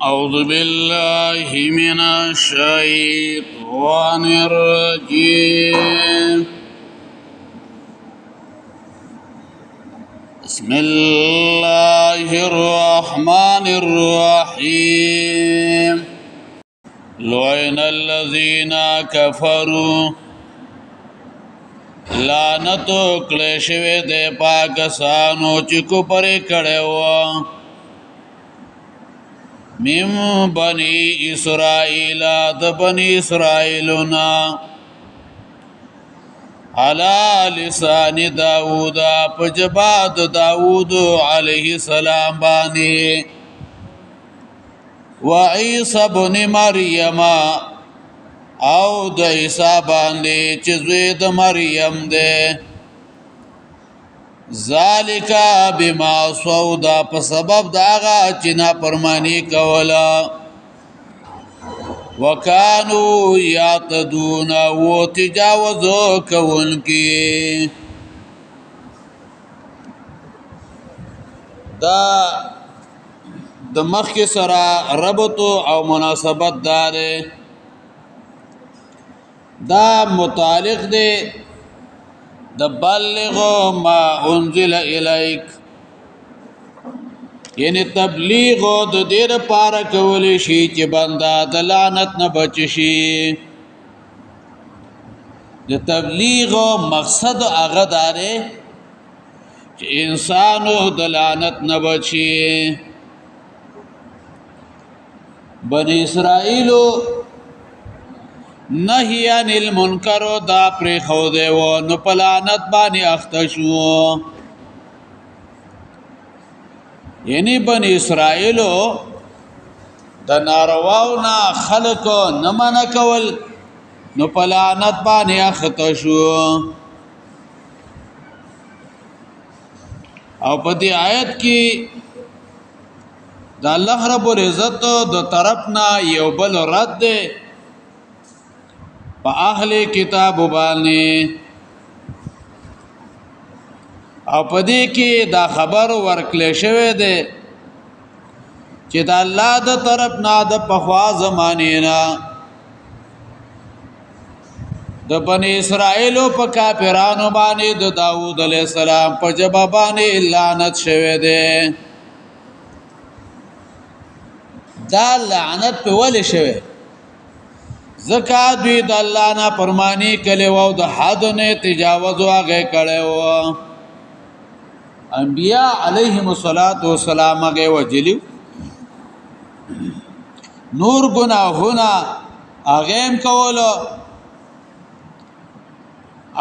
أعوذ بالله من الشيطان الرجيم بسم الله الرحمن الرحيم لعن الذين كفروا لعنتو کړه شوی د پاکستانو چې کفر کړو من بني اسرائيل د بني اسرائيلنا على لسان داود پجباد داود عليه السلام باندې وعيسى ابن مريم او د عيسى باندې چې زوی د مریم ده ذالک بما صودا په سبب داغه چې نا پرمانی کولا وکانو یاتدون و تجاوز کوونکی دا د مخ سره ربط او مناسبت دار دا متعلق دی د بلغ ما انزل الیک یعنی تبلیغ د دې لپاره کول شي چې بندا د لعنت نه بچ شي د تبلیغ مقصد هغه داره چې انسانو د لعنت نه بچي بنی اسرائیلو نهی عن المنکر دا پر خو دی و نو پلانت باندې اخته شو یعنی بنی اسرائیلو د نارواو نه خلق نه من کول نو پلانت باندې اخته شو او په دې آیت کې د الله رب العزت د طرفنا یو بل رد دی په اهل کتاب باندې او پدې کې دا خبر ورکړل شوی دی چې د الله د طرف نه د پخوا زمانه نه د بنی اسرائیل په کافرانو باندې د داوود علیه السلام په جواب باندې لعنت شوی دی دا لعنت په ولې شوی زکات دوی د الله نه پرمانی کړي او د حد نه تجاوز واغې کړي او انبیاء علیهم الصلاۃ والسلام هغه وجلی نور گناهونه هغه هم کول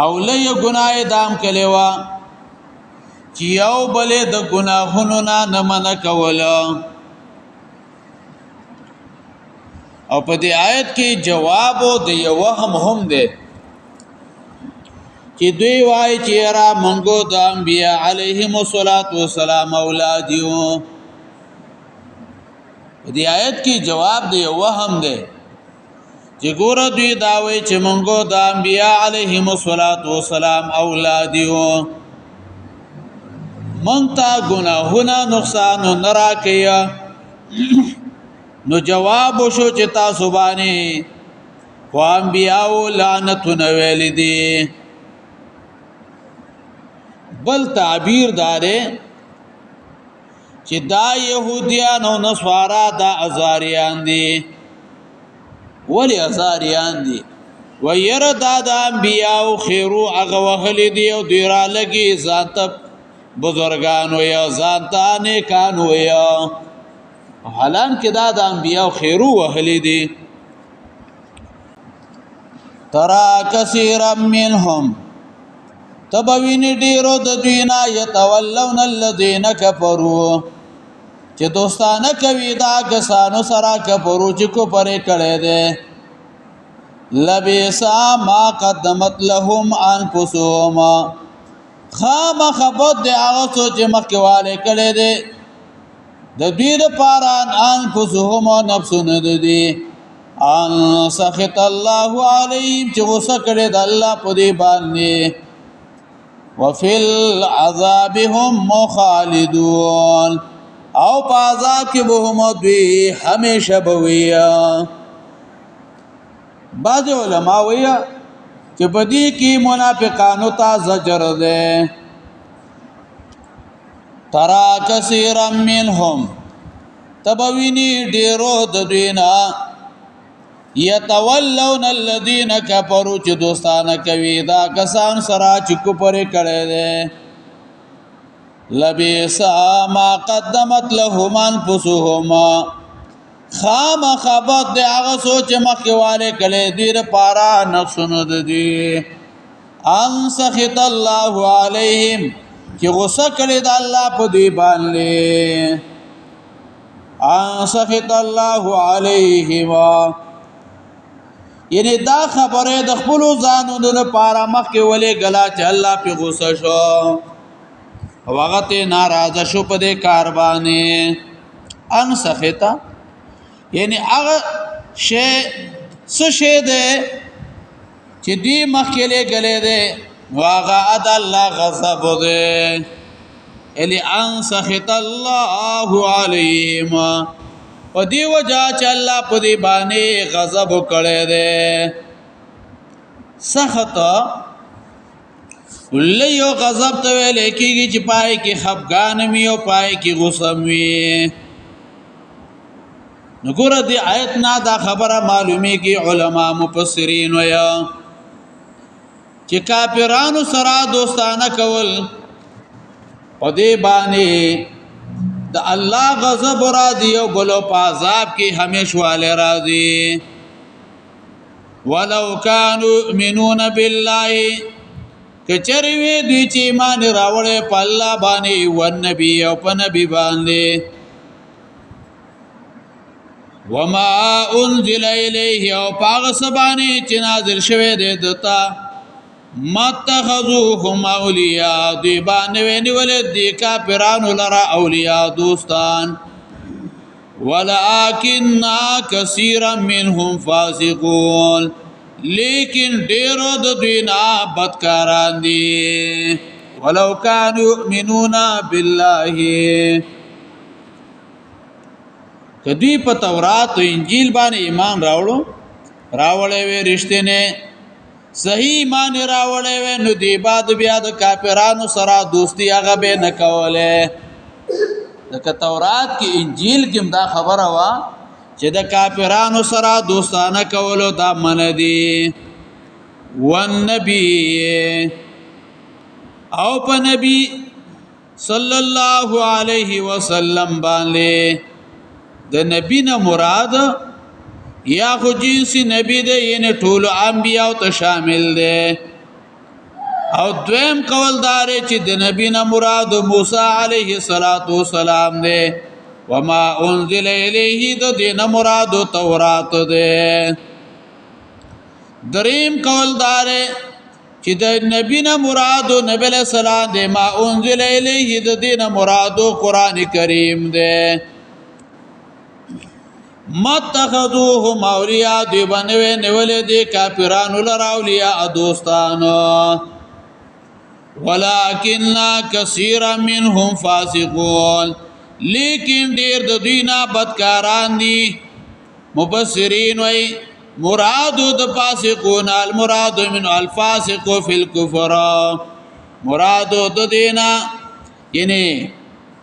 او لې گناه دام کړي وا چې یو بلې د گناهونو نه من کول او په دې آیت کې جواب د یو وهم هم دی چې دوی وایي چې را منګو د انبیاء علیهم الصلاۃ والسلام اولاد یو په دې آیت کې جواب د یو وهم دی چې ګوره دوی دا وایي چې منګو د انبیاء علیهم الصلاۃ والسلام اولاد یو مونږ ته ګناهونه نقصان نه راکیا نو جواب شو چې تاسو باندې انبیاء لعنت نه ویل دي بل تعبیر داره چې دا يهوديان او نصارا دا ازاریان دي ولی ازاریان دي ويره دا د انبیاء خیرو هغه وهل دي او ډیره لګي ذات بزرگان او یا ذات نه کانو یا حالان کې دا د انبیاء خیرو وهلی دي ترى كثيرا منهم تبوین ډیرو د دوینا يتولون الذين كفروا چې دوستانه کوي دا کسانو سره کفرو چې کو پرې کړي دي لبئسا ما قدمت لهم انفسهم خام خبد دی هغه سوچ مخکواله کړي دي د دوی لپاره انفسهم نفسونه دي ان سخط الله عليهم چې غصه کړي د الله په دی باندې وفي العذاب هم مخالدون او په عذاب کې به هم دوی همیشه به وي بعض علما وایي چې په دې کې منافقانو ته زجر ده ترى كثيرا منهم تبوینی ډیرو د دوینا یتولون الذين كفروا چې دوستانه کوي دا کسان سره چې کوپر کړي دي لبئس ما قدمت لهم انفسهم خام خبت دی هغه سوچ مخواله کړي دیر پارا نفسونو دي ان سخط الله عليهم چې غصه کړي د الله په دی باندې ان سخط الله عليهم یعنی دا خبره د خپل ځانونو لپاره مخکې ولې غلا چې الله په غصه شو وغته ناراضه شو په دې کار باندې ان سخطا یعنی هغه شی څه شی ده چې دی مخکې له غلې ده واغه اد الله غضب ده الی ان سخط الله علیهم او دی وجہ چې الله په دې باندې غضب کړي ده سخط ولې یو غضب ته ویل کېږي چې پای کې خفګان می او پای کې غصه می نګور دې آیت نه دا خبره معلومه کې علما مفسرین ویا چې کافرانو سره دوستانه کول او دې باندې د الله غضب راځي او بلو په عذاب کې همیشواله راځي ولو كانوا يؤمنون بالله کچری وی دوی چې ایمان راوړې په الله باندې او نبی او په نبی باندې وما انزل الیه او پاغه سبانه چې نازل شوه دې دتا متخذوهم اولیاء دی باندې ونیول دي کافرانو لرا اولیاء دوستان ولکن کثیرا منهم فاسقون لیکن ډیرو د دوینا بدکاران دي ولو كانوا يؤمنون بالله کدی په تورات او انجیل باندې ایمان راوړې وي رښتینه صحیح ایمان راوړې وي نو دی بعد بیا د کافرانو سره دوستی هغه به نه کوله د تورات کې انجیل کې دا خبره وا چې د کافرانو سره دوستانه کولو دا من دي والنبي او په نبی صلی الله علیه وسلم باندې د نبی نه مراد یا خو جنسی نبی ده یعنی ټول انبیاء ته شامل ده او دویم قول دار چې د نبی نه مراد موسی علیه السلام ده وما انزل الیه د دین مراد تورات ده دریم قول دار چې د نبی نه مراد نبی له سلام ده ما انزل الیه د دین مراد قران کریم ده متخذوهم اولیاء دی بنوی نولی دی کافرانو لر اولیاء دوستانو ولیکن کثیرا منهم فاسقون لیکن دیر د دینا بدکاران دی مبصرین وی مرادو د فاسقون المراد من الفاسق فی الكفر مرادو د دینا یعنی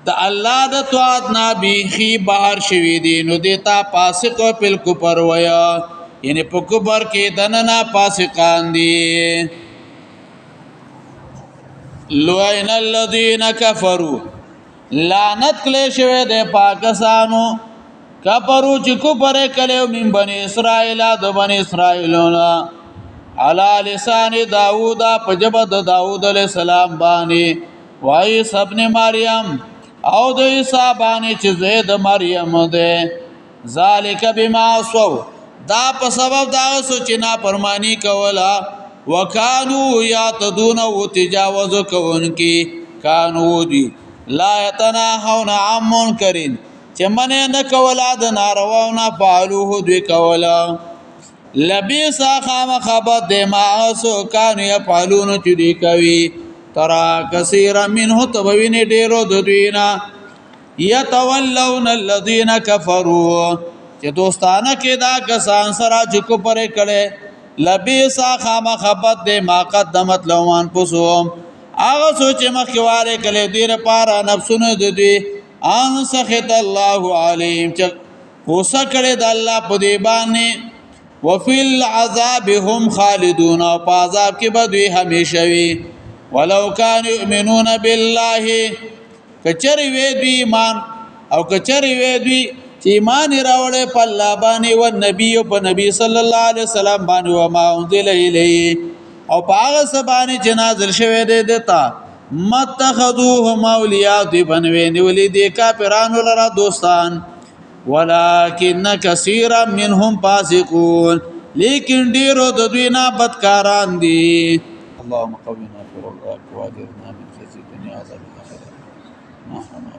د الله د توات نبی بهر شوی دی نو دیتا فاسق په کفر ویا یعنی په کفر کې دننا فاسقان دي لوین الذین کفروا لعنت کله شوی د پاکستانو کفرو چې کفر کړو من بنی اسرائیل د بنی اسرائیلونه علی لسان داوود په جبه د داوود علیہ السلام باندې وای ابن مریم او د عیسی باندې چې زید مریم ده ذالک بما سو دا په سبب دا سوچ نه پرمانی کولا وکانو یاتدون او تجاوز کوونکی کانو دی لا یتناهون عن منکر چې منه نه کولا د ناروا نه فعلوه دوی کولا لبیس خام خبر د ما سو کانو یفعلون چې دی کوي ترى كثيرا منه تبوین ډیرو د دوینا یتولون الذین کفروا چې دوستانه کې دا کسان سره چې کفر کړي لبیسا خامخبت دې ما قدمت لهم انفسهم هغه سوچ مخکواله کړي دې لپاره نفسونه دې ان سخط الله علیهم چې غوسه کړي د الله په دې باندې وفي العذاب هم خالدون او په عذاب کې به دوی همیشه وي ولو كانوا يؤمنون بالله کچری وی دوی ایمان او کچری وی دوی چې ایمان راوړې په الله باندې او نبی او په نبی صلی الله علیه وسلم باندې او ما انزل الیه او په هغه سبانه چې نازل شوی دی دتا متخذوهم اولیاء دی بنوي نیولې دي کافرانو لرا دوستان ولكن كثيرا منهم فاسقون لیکن ډیرو د دوی نه بدکاران دي اللهم قونا في رضاك واجرنا من خزي الدنيا عذاب الاخره